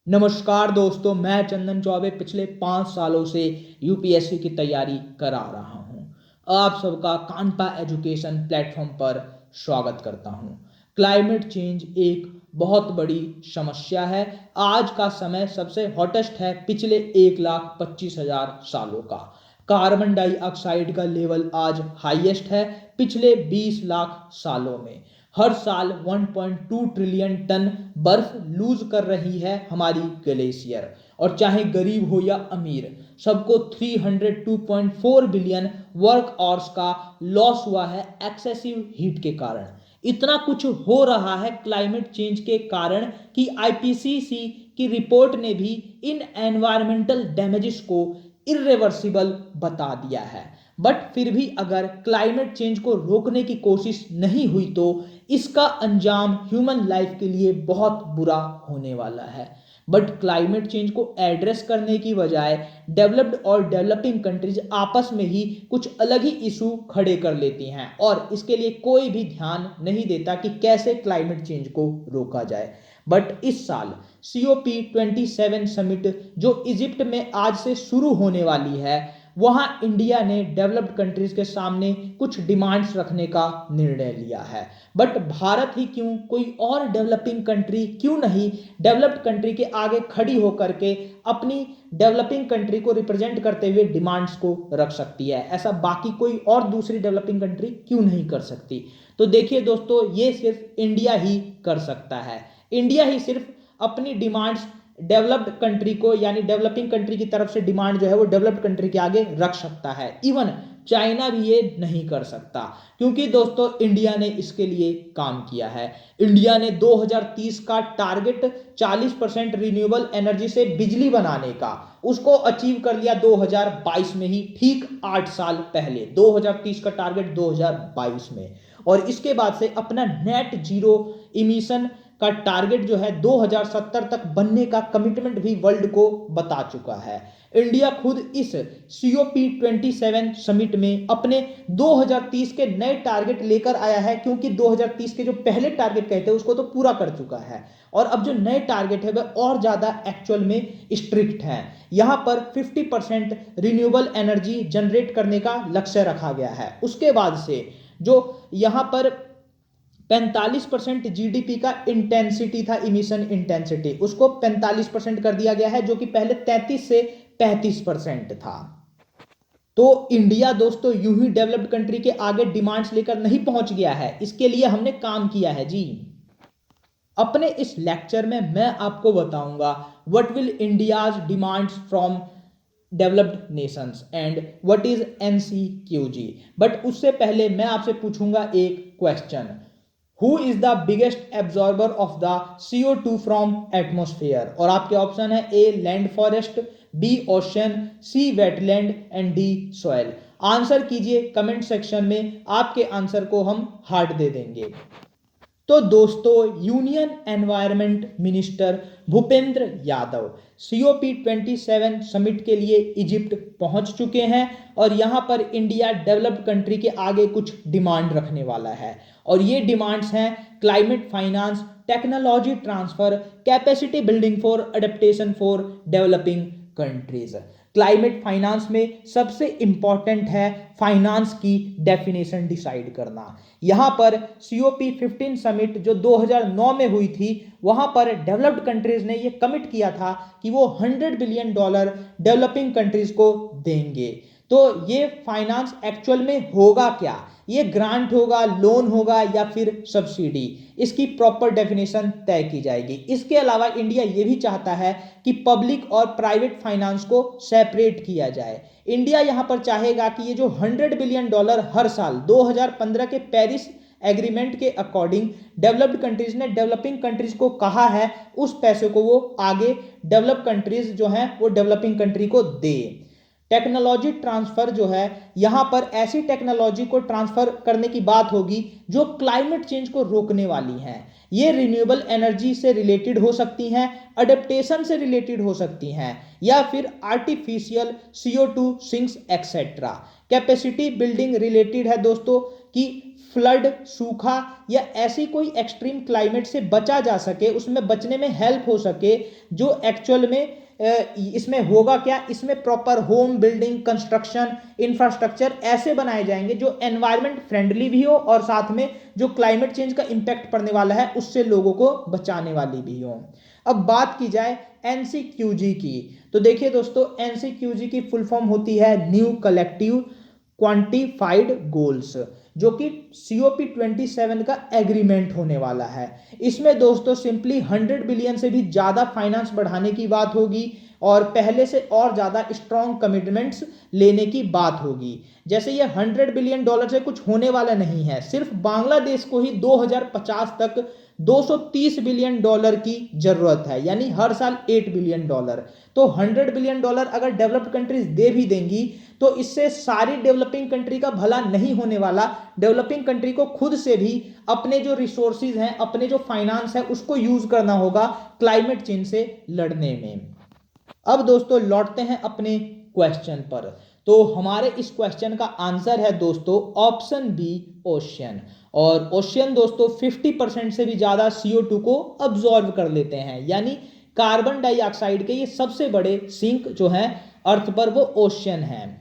नमस्कार दोस्तों, मैं चंदन चौबे पिछले 5 सालों से यूपीएससी की तैयारी करा रहा हूं। आप सबका कानपा एजुकेशन प्लेटफॉर्म पर स्वागत करता हूं। क्लाइमेट चेंज एक बहुत बड़ी समस्या है। आज का समय सबसे हॉटेस्ट है पिछले 1,25,000 सालों का। कार्बन डाइऑक्साइड का लेवल आज हाईएस्ट है पिछले 20 लाख सालों में। हर साल 1.2 ट्रिलियन टन बर्फ लूज कर रही है हमारी ग्लेशियर, और चाहे गरीब हो या अमीर, सबको 302.4 बिलियन वर्क आवर्स का लॉस हुआ है एक्सेसिव हीट के कारण। इतना कुछ हो रहा है क्लाइमेट चेंज के कारण कि आईपीसीसी की रिपोर्ट ने भी इन एनवायरमेंटल डैमेजेस को इर्रिवर्सिबल बता दिया है। बट फिर भी अगर क्लाइमेट चेंज को रोकने की कोशिश नहीं हुई तो इसका अंजाम ह्यूमन लाइफ के लिए बहुत बुरा होने वाला है। बट क्लाइमेट चेंज को एड्रेस करने की बजाय डेवलप्ड और डेवलपिंग कंट्रीज आपस में ही कुछ अलग ही इशू खड़े कर लेती हैं, और इसके लिए कोई भी ध्यान नहीं देता कि कैसे क्लाइमेट चेंज को रोका जाए। बट इस साल COP27 समिट जो इजिप्ट में आज से शुरू होने वाली है, वहां इंडिया ने डेवलप्ड कंट्रीज के सामने कुछ डिमांड्स रखने का निर्णय लिया है। बट भारत ही क्यों, कोई और डेवलपिंग कंट्री क्यों नहीं डेवलप्ड कंट्री के आगे खड़ी होकर के अपनी डेवलपिंग कंट्री को रिप्रेजेंट करते हुए डिमांड्स को रख सकती है? ऐसा बाकी कोई और दूसरी डेवलपिंग कंट्री क्यों नहीं कर सकती? तो देखिए दोस्तों, ये सिर्फ इंडिया ही कर सकता है। इंडिया ही सिर्फ अपनी डिमांड्स डेवलप्ड कंट्री को, यानी डेवलपिंग कंट्री की तरफ से डिमांड जो है वो डेवलप्ड कंट्री के आगे रख सकता है। इवन चाइना भी ये नहीं कर सकता, क्योंकि दोस्तों इंडिया ने इसके लिए काम किया है। इंडिया ने 2030 का टारगेट 40% रिन्यूएबल एनर्जी से बिजली बनाने का, उसको अचीव कर लिया 2022 में ही, ठीक 8 साल पहले। 2030 का टारगेट 2022 में, और इसके बाद से अपना नेट जीरो इमिशन का टारगेट जो है 2070 तक बनने का कमिटमेंट भी वर्ल्ड को बता चुका है। इंडिया खुद इस COP27 समिट में अपने 2030 के नए टारगेट लेकर आया है, क्योंकि 2030 के जो पहले टारगेट कहते हैं उसको तो पूरा कर चुका है, और अब जो नए टारगेट है वह और ज्यादा एक्चुअल में स्ट्रिक्ट है। यहां पर 50% रिन्यूएबल एनर्जी जनरेट करने का लक्ष्य रखा गया है। उसके बाद से जो यहां पर 45% जीडीपी का इंटेंसिटी था, इमिशन इंटेंसिटी, उसको 45% कर दिया गया है, जो कि पहले 33 से 35% था। तो इंडिया दोस्तों यूं ही डेवलप्ड कंट्री के आगे डिमांड्स लेकर नहीं पहुंच गया है, इसके लिए हमने काम किया है जी। अपने इस लेक्चर में मैं आपको बताऊंगा what will India's demands from developed Nations and what is NCQG। But उससे पहले मैं आपसे पूछूंगा एक question: who is the biggest absorber of the CO2 from atmosphere? और आपके ऑप्शन है: A land forest, B ocean, C wetland and D soil. Answer कीजिए कमेंट सेक्शन में, आपके आंसर को हम हार्ट दे देंगे। तो दोस्तों, union environment minister Bhupendra Yadav COP27 summit के लिए इजिप्ट पहुंच चुके हैं, और यहां पर इंडिया डेवलप्ड कंट्री के आगे कुछ डिमांड रखने वाला है। और ये डिमांड्स हैं: climate finance, technology transfer, capacity building for adaptation for developing countries. Climate finance में सबसे इंपॉर्टेंट है फाइनेंस की डेफिनेशन डिसाइड करना। यहां पर COP15 समिट जो 2009 में हुई थी, वहां पर डेवलप्ड कंट्रीज ने यह कमिट किया था कि वो $100 बिलियन डेवलपिंग कंट्रीज को देंगे। तो ये फाइनेंस एक्चुअल में होगा क्या? ये ग्रांट होगा, लोन होगा, या फिर सब्सिडी? इसकी प्रॉपर डेफिनेशन तय की जाएगी। इसके अलावा इंडिया ये भी चाहता है कि पब्लिक और प्राइवेट फाइनेंस को सेपरेट किया जाए। इंडिया यहां पर चाहेगा कि ये जो $100 बिलियन हर साल 2015 के पेरिस एग्रीमेंट के अकॉर्डिंग डेवलप्ड कंट्रीज ने डेवलपिंग कंट्रीज को कहा है, उस पैसे को वो आगे डेवलप कंट्रीज जो हैं वो डेवलपिंग कंट्री को दे। टेक्नोलॉजी ट्रांसफर जो है, यहां पर ऐसी टेक्नोलॉजी को ट्रांसफर करने की बात होगी जो क्लाइमेट चेंज को रोकने वाली हैं। ये रिन्यूएबल एनर्जी से रिलेटेड हो सकती हैं, अडेप्टेशन से रिलेटेड हो सकती हैं, या फिर artificial CO2 sinks etcetera. Capacity building related है दोस्तों, कि फ्लड, सूखा या ऐसी कोई एक्सट्रीम क्लाइमेट से बचा जा सके, उसमें बचने में हेल्प हो सके, जो एक्चुअल में इसमें होगा क्या, इसमें proper home building, construction, infrastructure ऐसे बनाए जाएंगे जो एनवायरमेंट फ्रेंडली भी हो और साथ में जो क्लाइमेट चेंज का इंपैक्ट पड़ने वाला है उससे लोगों को बचाने वाली भी हो। अब बात की जाए एनसीक्यूजी की, तो देखिए दोस्तों, एनसीक्यूजी की फुल फॉर्म होती है न्यू कलेक्टिव क्वांटिफाइड गोल्स, जो कि COP27 का एग्रीमेंट होने वाला है। इसमें दोस्तों सिंपली 100 बिलियन से भी ज्यादा फाइनेंस बढ़ाने की बात होगी और पहले से और ज्यादा स्ट्रॉन्ग कमिटमेंट्स लेने की बात होगी। जैसे ये $100 बिलियन से कुछ होने वाला नहीं है, सिर्फ बांग्लादेश को ही 2050 तक $230 बिलियन की जरूरत है, यानी हर साल $8 बिलियन। तो $100 बिलियन अगर डेवलप्ड कंट्रीज दे भी देंगी तो इससे सारी डेवलपिंग कंट्री का भला नहीं होने वाला। डेवलपिंग कंट्री को खुद से भी अपने जो रिसोर्सेज हैं, अपने जो फाइनेंस है, उसको यूज करना होगा क्लाइमेट चेंज से लड़ने में। अब दोस्तों लौटते हैं अपने क्वेश्चन पर। तो हमारे इस क्वेश्चन का आंसर है दोस्तों ऑप्शन बी, ओशियन। और ओशियन दोस्तों 50% से भी ज्यादा CO2 को अब्सॉर्ब कर लेते हैं, यानी कार्बन डाइऑक्साइड के ये सबसे बड़े सिंक जो हैं अर्थ पर वो ओशियन हैं।